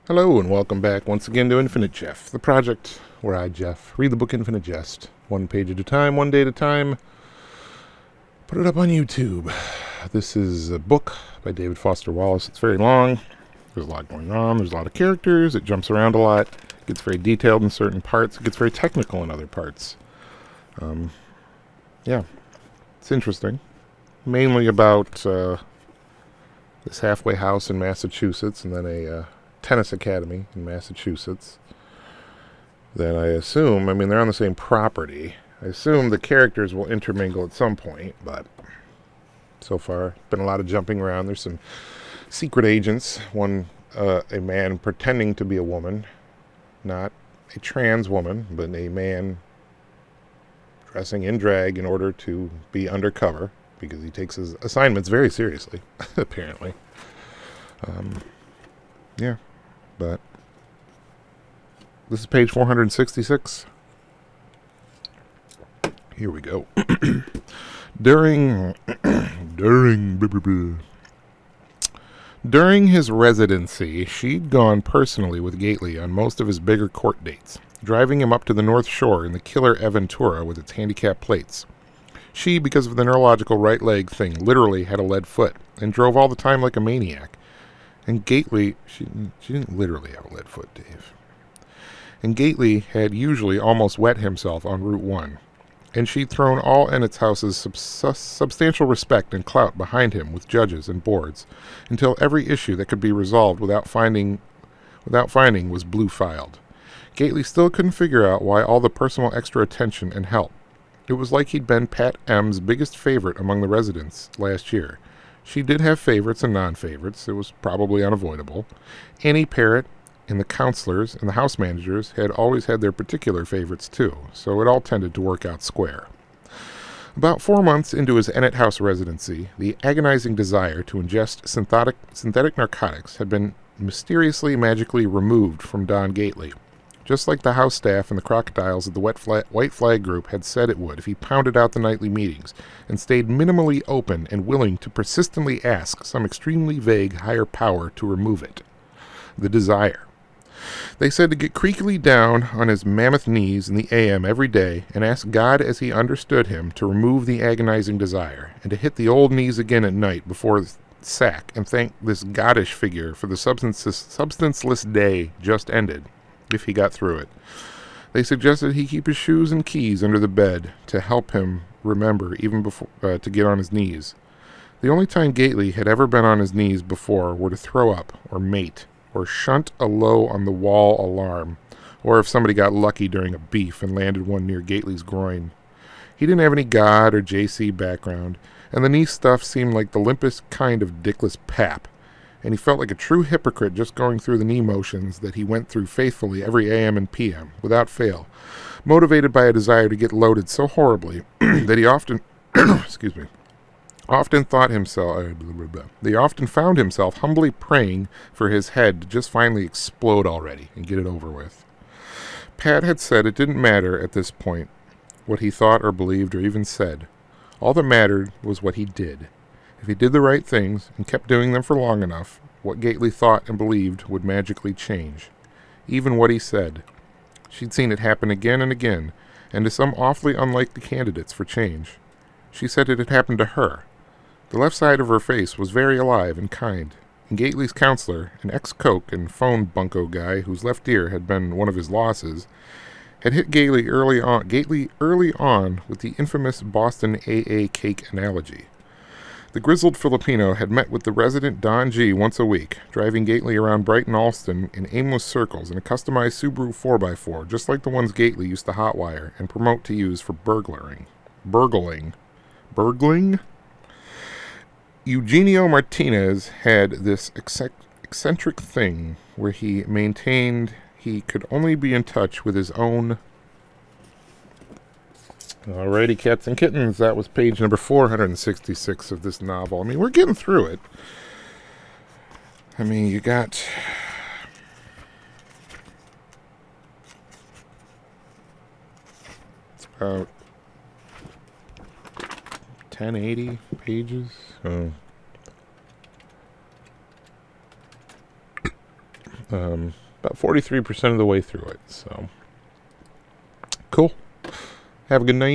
Hello and welcome back once again to Infinite Jeff, the project where I, Jeff, read the book Infinite Jest, one page at a time, one day at a time, put it up on YouTube. This is a book by David Foster Wallace. It's very long, there's a lot going on, there's a lot of characters, it jumps around a lot, it gets very detailed in certain parts, it gets very technical in other parts. Yeah, it's interesting. Mainly about this halfway house in Massachusetts and then a tennis academy in Massachusetts. Then I assume, they're on the same property. I assume the characters will intermingle at some point, but so far, been a lot of jumping around. There's some secret agents. One, a man pretending to be a woman, not a trans woman, but a man dressing in drag in order to be undercover, because he takes his assignments very seriously, apparently. Yeah. But this is page 466. Here we go. During his residency, she'd gone personally with Gately on most of his bigger court dates, driving him up to the North Shore in the killer Aventura with its handicap plates. She, because of the neurological right leg thing, literally had a lead foot and drove all the time like a maniac. And Gately, she didn't literally have a lead foot, Dave. And Gately had usually almost wet himself on Route 1. And she'd thrown all Ennett's house's substantial respect and clout behind him with judges and boards, until every issue that could be resolved without finding was blue-filed. Gately still couldn't figure out why all the personal extra attention and help. It was like he'd been Pat M's biggest favorite among the residents last year. She did have favorites and non-favorites. It was probably unavoidable. Annie Parrott and the counselors and the house managers had always had their particular favorites too, so it all tended to work out square. About 4 months into his Ennett House residency, the agonizing desire to ingest synthetic narcotics had been mysteriously, magically removed from Don Gately, just like the house staff and the crocodiles of the White Flag Group had said it would if he pounded out the nightly meetings and stayed minimally open and willing to persistently ask some extremely vague higher power to remove it. The desire. They said to get creakily down on his mammoth knees in the AM every day and ask God as he understood him to remove the agonizing desire, and to hit the old knees again at night before the sack and thank this goddish figure for the substanceless day just ended, if he got through it. They suggested he keep his shoes and keys under the bed to help him remember even before to get on his knees. The only time Gately had ever been on his knees before were to throw up, or mate, or shunt a low on the wall alarm, or if somebody got lucky during a beef and landed one near Gately's groin. He didn't have any God or JC background, and the knee stuff seemed like the limpest kind of dickless pap, and he felt like a true hypocrite just going through the knee motions that he went through faithfully every AM and PM, without fail, motivated by a desire to get loaded so horribly that he often, often found himself humbly praying for his head to just finally explode already and get it over with. Pat had said it didn't matter at this point what he thought or believed or even said. All that mattered was what he did. If he did the right things and kept doing them for long enough, what Gately thought and believed would magically change. Even what he said. She'd seen it happen again and again, and to some awfully unlikely candidates for change. She said it had happened to her. The left side of her face was very alive and kind, and Gately's counselor, an ex-coke and phone bunco guy whose left ear had been one of his losses, had hit Gately early on with the infamous Boston AA cake analogy. The grizzled Filipino had met with the resident Don G once a week, driving Gately around Brighton Alston in aimless circles in a customized Subaru 4x4, just like the ones Gately used to hotwire and promote to use for burgling? Eugenio Martinez had this eccentric thing where he maintained he could only be in touch with his own. Alrighty, cats and kittens, that was page number 466 of this novel. We're getting through it. You got... It's about 1080 pages. About 43% of the way through it. So, cool. Have a good night.